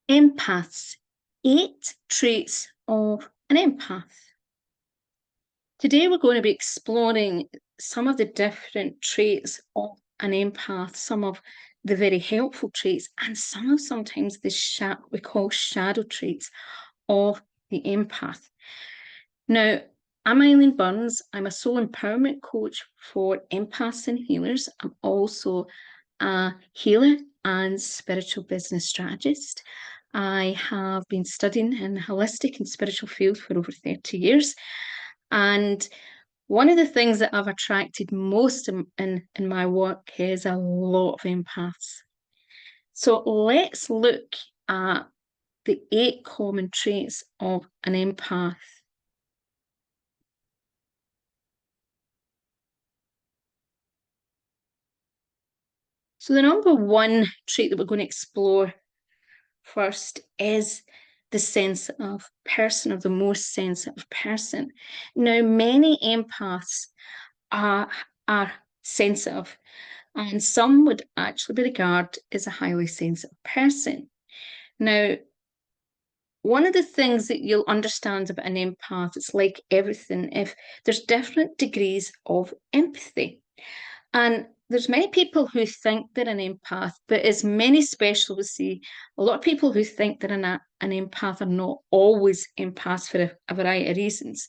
Empaths, 8 traits of an empath. Today we're going to be exploring some of the different traits of an empath, some of the very helpful traits, and some of sometimes the we call shadow traits of the empath. Now, I'm Eileen Burns. I'm a soul empowerment coach for empaths and healers. I'm also a healer and spiritual business strategist. I have been studying in the holistic and spiritual field for over 30 years. And one of the things that I've attracted most in my work is a lot of empaths. So let's look at the 8 common traits of an empath. So the number 1 trait that we're going to explore first is the sensitive person, or the most sensitive person. Now, many empaths are sensitive, and some would actually be regarded as a highly sensitive person. Now, one of the things that you'll understand about an empath, it's like everything, if there's different degrees of empathy. And there's many people who think they're an empath, but as many specialists say, a lot of people who think they're an empath are not always empaths for a variety of reasons.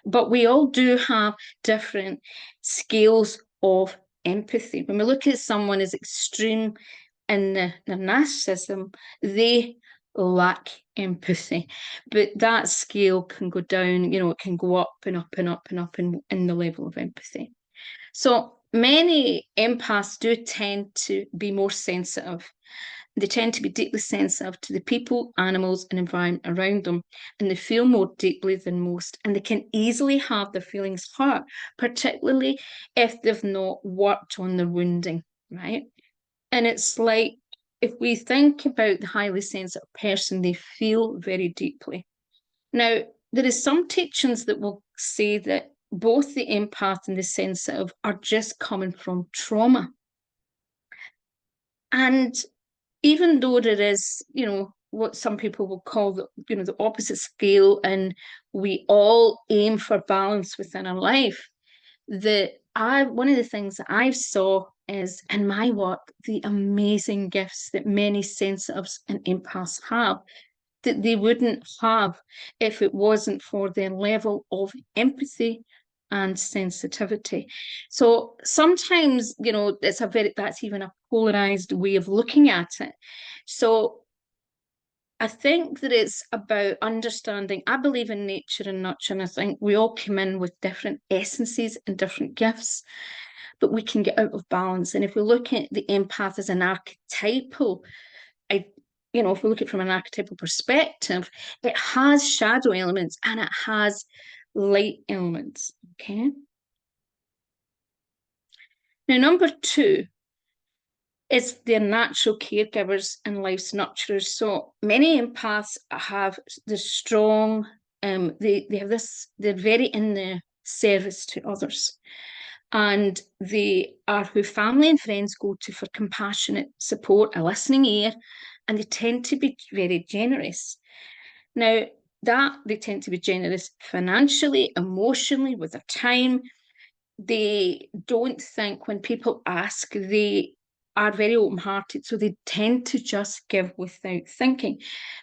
But we all do have different scales of empathy. When we look at someone as extreme in their narcissism, they lack empathy. But that scale can go down, it can go up and up and up and up in the level of empathy. So many empaths do tend to be more sensitive. They tend to be deeply sensitive to the people, animals, and environment around them, and they feel more deeply than most, and they can easily have their feelings hurt, particularly if they've not worked on their wounding, right? And it's like, if we think about the highly sensitive person, they feel very deeply. Now, there is some teachings that will say that both the empath and the sensitive are just coming from trauma. And even though there is, what some people will call the opposite scale, and we all aim for balance within our life, one of the things that I saw is in my work, the amazing gifts that many sensitives and empaths have that they wouldn't have if it wasn't for their level of empathy and sensitivity. So sometimes, that's even a polarized way of looking at it. So I think that it's about understanding. I believe in nature and nurture, and I think we all come in with different essences and different gifts, but we can get out of balance. And if we look at the empath as an archetypal, if we look at it from an archetypal perspective, it has shadow elements and it has light elements, okay? Now, number 2 is their natural caregivers and life's nurturers. So many empaths have the strong, they have this, they're very in the service to others. And they are who family and friends go to for compassionate support, a listening ear, and they tend to be very generous. Now, they tend to be generous financially, emotionally, with their time. They don't think when people ask, they are very open-hearted, so they tend to just give without thinking.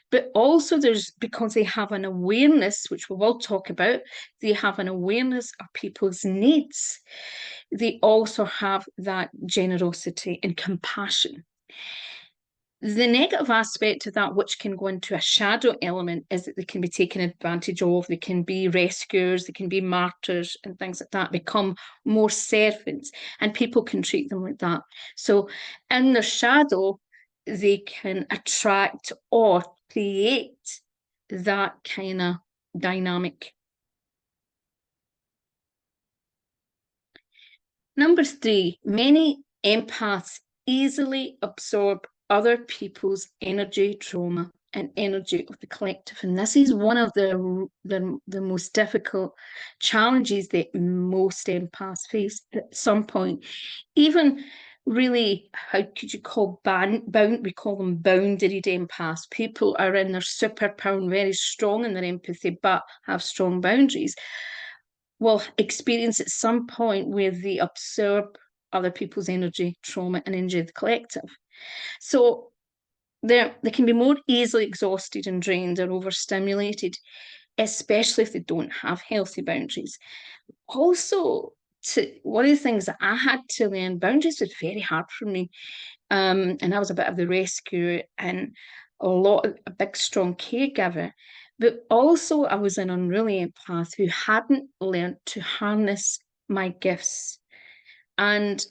But also because they have an awareness, which we will talk about, they have an awareness of people's needs. They also have that generosity and compassion. The negative aspect of that, which can go into a shadow element, is that they can be taken advantage of. They can be rescuers, they can be martyrs and things like that, become more servants, and people can treat them like that. So in their shadow, they can attract or create that kind of dynamic. Number 3, many empaths easily absorb other people's energy, trauma, and energy of the collective. And this is one of the most difficult challenges that most empaths face at some point. Even really, how could you call we call them boundaried empaths. People are in their superpower and very strong in their empathy, but have strong boundaries, will experience at some point where they absorb other people's energy, trauma, and injure the collective. So they can be more easily exhausted and drained or overstimulated, especially if they don't have healthy boundaries. Also, one of the things that I had to learn, boundaries was very hard for me. And I was a bit of the rescue and a big, strong caregiver. But also, I was an unruly empath who hadn't learned to harness my gifts. And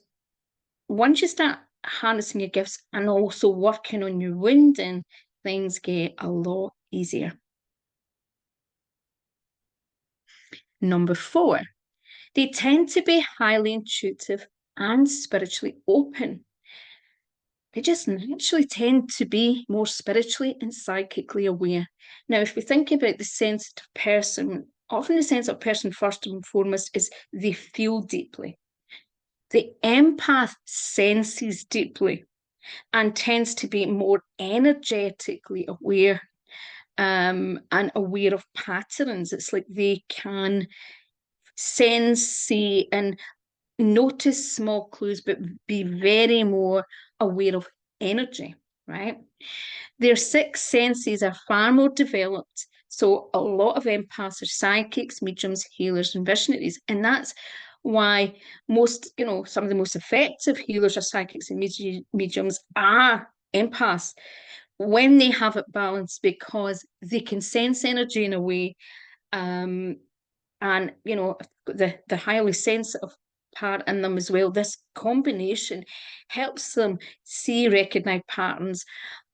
once you start harnessing your gifts and also working on your wounding, things get a lot easier. Number 4, they tend to be highly intuitive and spiritually open. They just naturally tend to be more spiritually and psychically aware. Now, if we think about the sensitive person, often the sensitive person, first and foremost, is they feel deeply. The empath senses deeply and tends to be more energetically aware and aware of patterns. It's like they can sense, see, and notice small clues, but be very more aware of energy, right? Their 6 senses are far more developed. So a lot of empaths are psychics, mediums, healers, and visionaries. And that's why some of the most effective healers are psychics and mediums are empaths when they have it balanced, because they can sense energy in a way, and the highly sensitive part in them as well. This combination helps them recognize patterns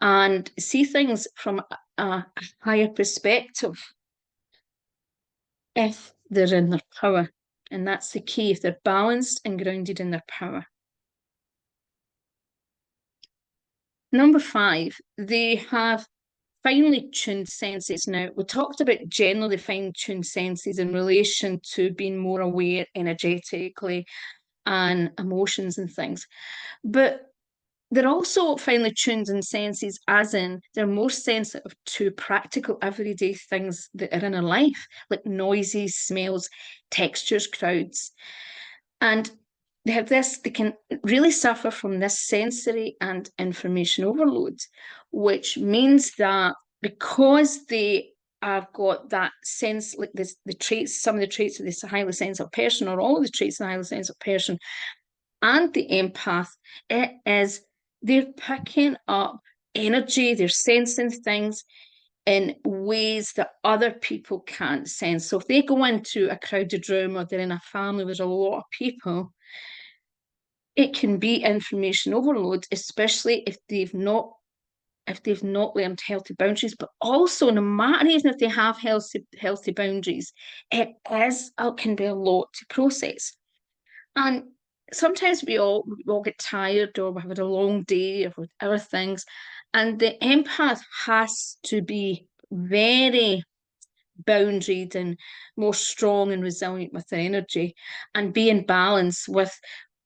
and see things from a higher perspective if they're in their power. And that's the key, if they're balanced and grounded in their power. Number 5, they have finely tuned senses. Now, we talked about generally fine-tuned senses in relation to being more aware energetically and emotions and things. But they're also finely tuned in senses, as in they're more sensitive to practical everyday things that are in our life, like noises, smells, textures, crowds. And they can really suffer from this sensory and information overload, which means that because they have got that sense, like some of the traits of this highly sensitive person, or all of the traits of the highly sensitive person, and the empath, they're picking up energy, they're sensing things in ways that other people can't sense. So if they go into a crowded room or they're in a family with a lot of people, it can be information overload, especially if they've not learned healthy boundaries. But also, no matter even if they have healthy boundaries, it can be a lot to process. And sometimes we all get tired, or we have a long day, or other things, and the empath has to be very boundaried and more strong and resilient with their energy, and be in balance with.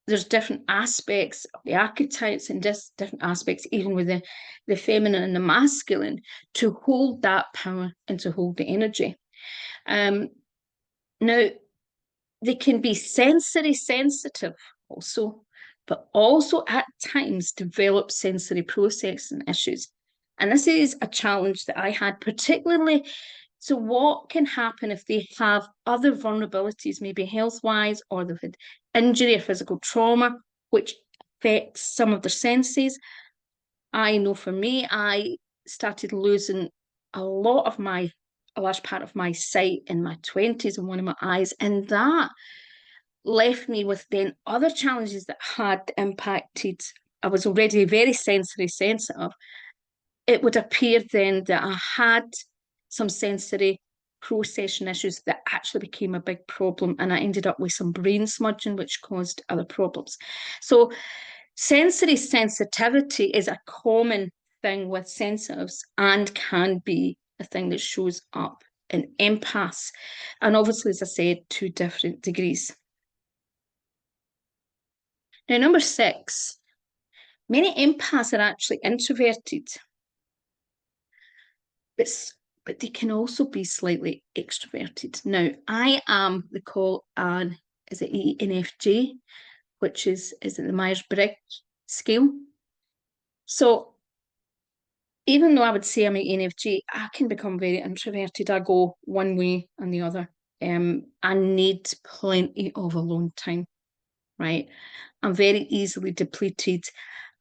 There's different aspects of the archetypes, and just different aspects even with the feminine and the masculine, to hold that power and to hold the energy. Now, they can be sensory sensitive also, but also at times develop sensory processing issues. And this is a challenge that I had particularly. So what can happen if they have other vulnerabilities, maybe health-wise, or they've had injury or physical trauma, which affects some of their senses? I know for me, I started losing a large part of my sight in my 20s and one of my eyes, and that left me with then other challenges that had impacted. I was already very sensory sensitive. It would appear then that I had some sensory processing issues that actually became a big problem, and I ended up with some brain smudging, which caused other problems. So sensory sensitivity is a common thing with sensitives and can be a thing that shows up in empaths. And obviously, as I said, to different degrees. Now, number 6, Many empaths are actually introverted, but they can also be slightly extroverted. Now, I am they call an is it ENFJ, which is it the Myers-Briggs scale. So even though I would say I'm an ENFJ, I can become very introverted. I go one way and the other. I need plenty of alone time, right? I'm very easily depleted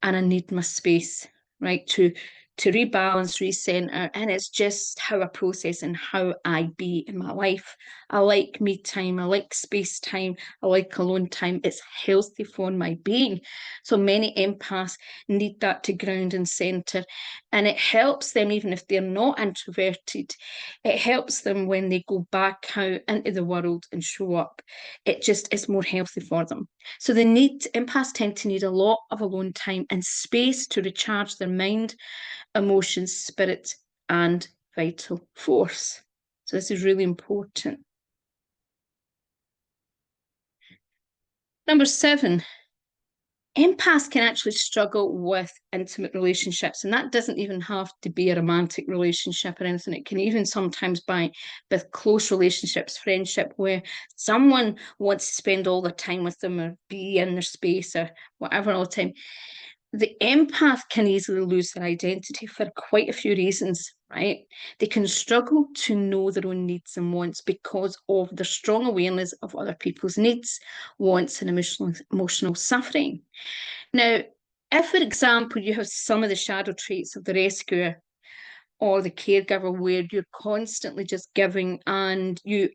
and I need my space, right, to rebalance, recenter. And it's just how I process and how I be in my life. I like me time, I like space time, I like alone time. It's healthy for my being. So many empaths need that to ground and center. And it helps them, even if they're not introverted, it helps them when they go back out into the world and show up. It just is more healthy for them. So empaths tend to need a lot of alone time and space to recharge their mind, emotions, spirit, and vital force. So this is really important. Number 7, empaths can actually struggle with intimate relationships, and that doesn't even have to be a romantic relationship or anything. It can even sometimes be with close relationships, friendship, where someone wants to spend all their time with them or be in their space or whatever all the time. The empath can easily lose their identity for quite a few reasons, right? They can struggle to know their own needs and wants because of their strong awareness of other people's needs, wants, and emotional suffering. Now, if, for example, you have some of the shadow traits of the rescuer or the caregiver where you're constantly just giving and you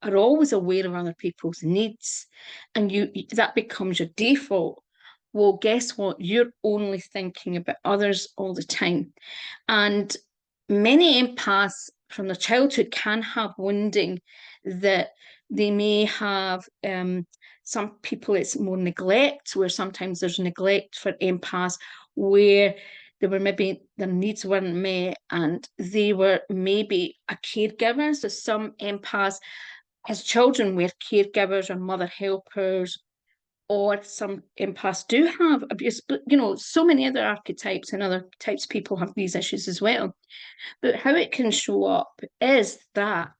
are always aware of other people's needs and you that becomes your default, well, guess what? You're only thinking about others all the time. And many empaths from their childhood can have wounding that they may have. Some people, it's more neglect, where sometimes there's neglect for empaths, where they were maybe their needs weren't met and they were maybe a caregiver. So some empaths as children were caregivers or mother helpers, or some empaths do have abuse, but so many other archetypes and other types of people have these issues as well. But how it can show up is that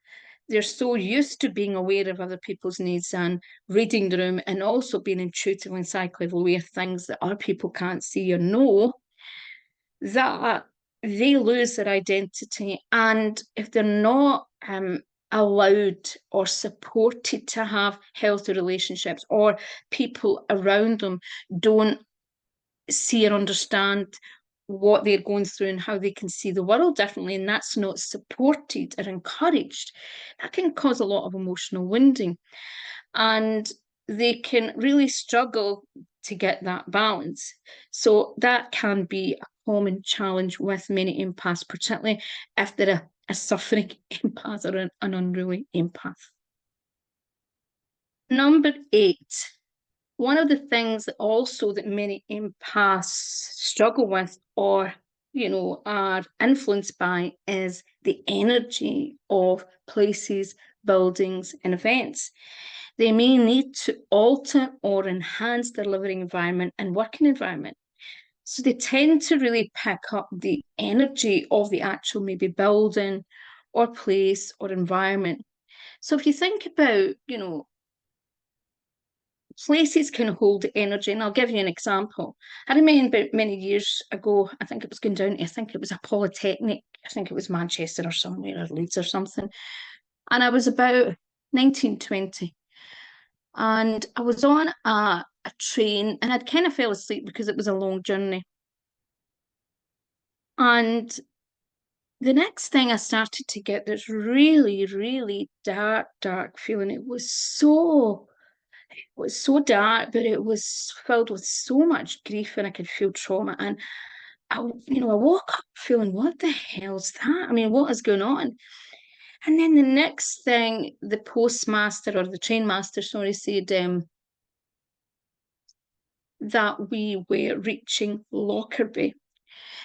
they're so used to being aware of other people's needs and reading the room and also being intuitive and psychically aware of things that other people can't see or know, that they lose their identity. And if they're not allowed or supported to have healthy relationships, or people around them don't see or understand what they're going through and how they can see the world differently, and that's not supported or encouraged, that can cause a lot of emotional wounding. And they can really struggle to get that balance. So that can be a common challenge with many empaths, particularly if they're a suffering empath or an unruly empath. Number 8, one of the things that also that many empaths struggle with or are influenced by is the energy of places, buildings, and events. They may need to alter or enhance their living environment and working environment. So they tend to really pick up the energy of the actual maybe building or place or environment. So if you think about, places can hold energy, and I'll give you an example. I remember many years ago, I think it was going down to, I think it was a polytechnic, I think it was Manchester or somewhere, or Leeds or something. And I was about 19, 20. And I was on a train and I'd kind of fell asleep because it was a long journey. And the next thing I started to get this really, really dark feeling. It was so dark, but it was filled with so much grief and I could feel trauma. And I woke up feeling, what the hell's that? I mean, what is going on? And then the next thing, the postmaster or the train master, sorry, said that we were reaching Lockerbie.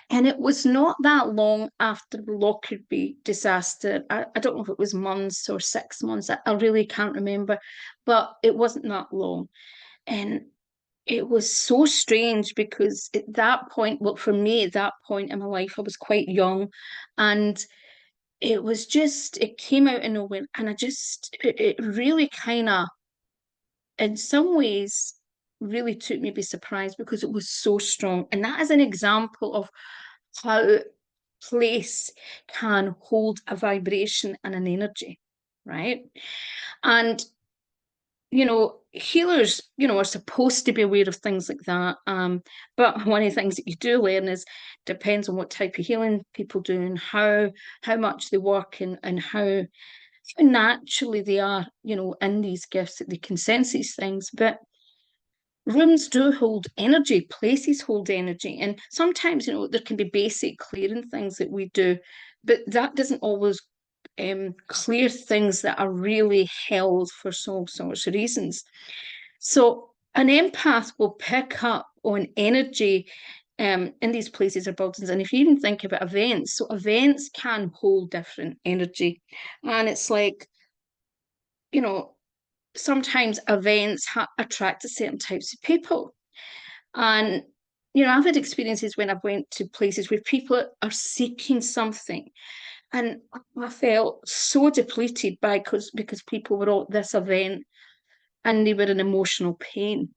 And it was not that long after the Lockerbie disaster. I don't know if it was months or 6 months. I really can't remember, but it wasn't that long. And it was so strange because at that point, well, for me, at that point in my life, I was quite young, and it was just, it came out of nowhere. And it really kind of, in some ways, really took me by surprise because it was so strong. And that is an example of how place can hold a vibration and an energy, right? And healers, are supposed to be aware of things like that. But one of the things that you do learn is depends on what type of healing people do and how much they work, and how naturally they are, in these gifts, that they can sense these things. But rooms do hold energy, places hold energy, and sometimes, there can be basic clearing things that we do, but that doesn't always clear things that are really held for so sorts of reasons. So an empath will pick up on energy in these places or buildings. And if you even think about events, so events can hold different energy. And it's like, you know, sometimes events attract certain types of people. And, I've had experiences when I've went to places where people are seeking something. And I felt so depleted because people were all at this event and they were in emotional pain.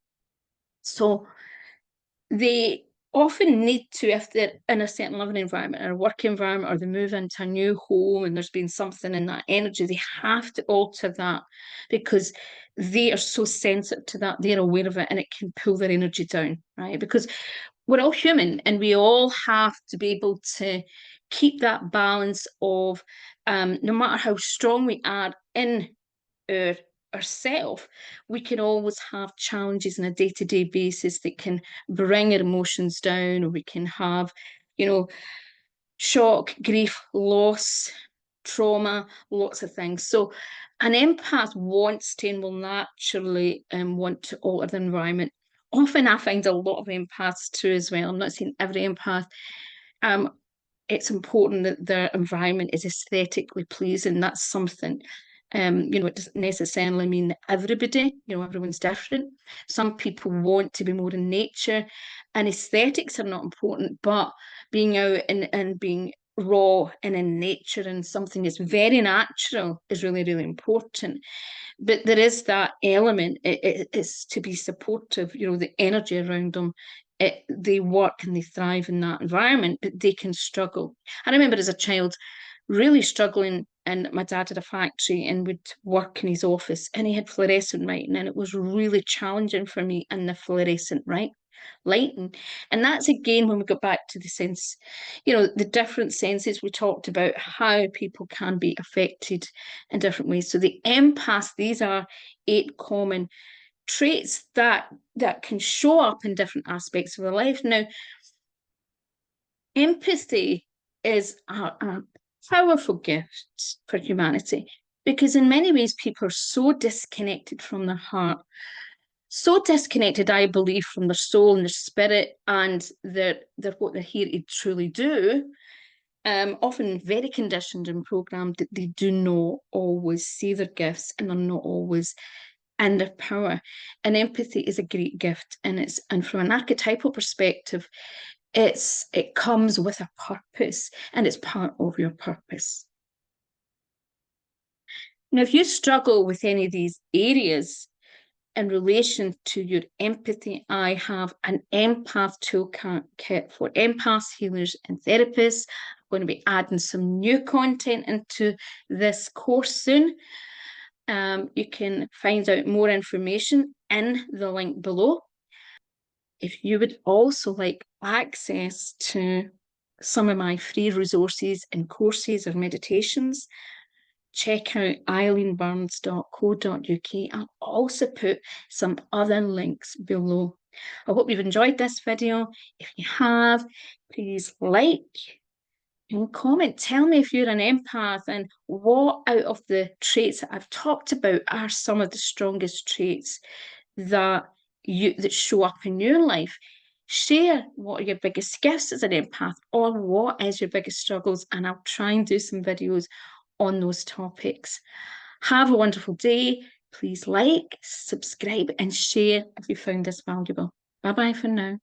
So they often need to, if they're in a certain living environment or a work environment, or they move into a new home and there's been something in that energy, they have to alter that because they are so sensitive to that. They're aware of it, and it can pull their energy down, right? Because we're all human and we all have to be able to keep that balance of, no matter how strong we are in our ourself, we can always have challenges on a day-to-day basis that can bring our emotions down, or we can have, you know, shock, grief, loss, trauma, lots of things. So an empath wants to and will naturally want to alter the environment. Often I find a lot of empaths too as well. I'm not saying every empath. Um, it's important that their environment is aesthetically pleasing. That's something. It doesn't necessarily mean that everybody, everyone's different. Some people want to be more in nature, and aesthetics are not important, but being out and being raw and in nature and something that's very natural is really, really important. But there is that element. It's to be supportive, the energy around them. They work and they thrive in that environment, but they can struggle. I remember as a child really struggling, and my dad had a factory and would work in his office, and he had fluorescent lighting, and it was really challenging for me in the fluorescent lighting. And that's again when we got back to the sense, the different senses. We talked about how people can be affected in different ways. So the empaths, these are 8 common traits that can show up in different aspects of their life. Now, empathy is a powerful gift for humanity, because in many ways people are so disconnected from their heart, so disconnected, I believe, from their soul and their spirit and their what they're here to truly do. Often very conditioned and programmed that they do not always see their gifts and are not always in their power. And empathy is a great gift, and from an archetypal perspective, it comes with a purpose, and it's part of your purpose. Now, if you struggle with any of these areas in relation to your empathy, I have an empath toolkit for empaths, healers, and therapists. I'm going to be adding some new content into this course soon. You can find out more information in the link below. If you would also like access to some of my free resources and courses or meditations, check out eileenburns.co.uk. I'll also put some other links below. I hope you've enjoyed this video. If you have, please like and comment. Tell me if you're an empath and what out of the traits that I've talked about are some of the strongest traits that show up in your life. Share what are your biggest gifts as an empath, or what is your biggest struggles, and I'll try and do some videos on those topics. Have a wonderful day. Please like, subscribe, and share if you found this valuable. Bye bye for now.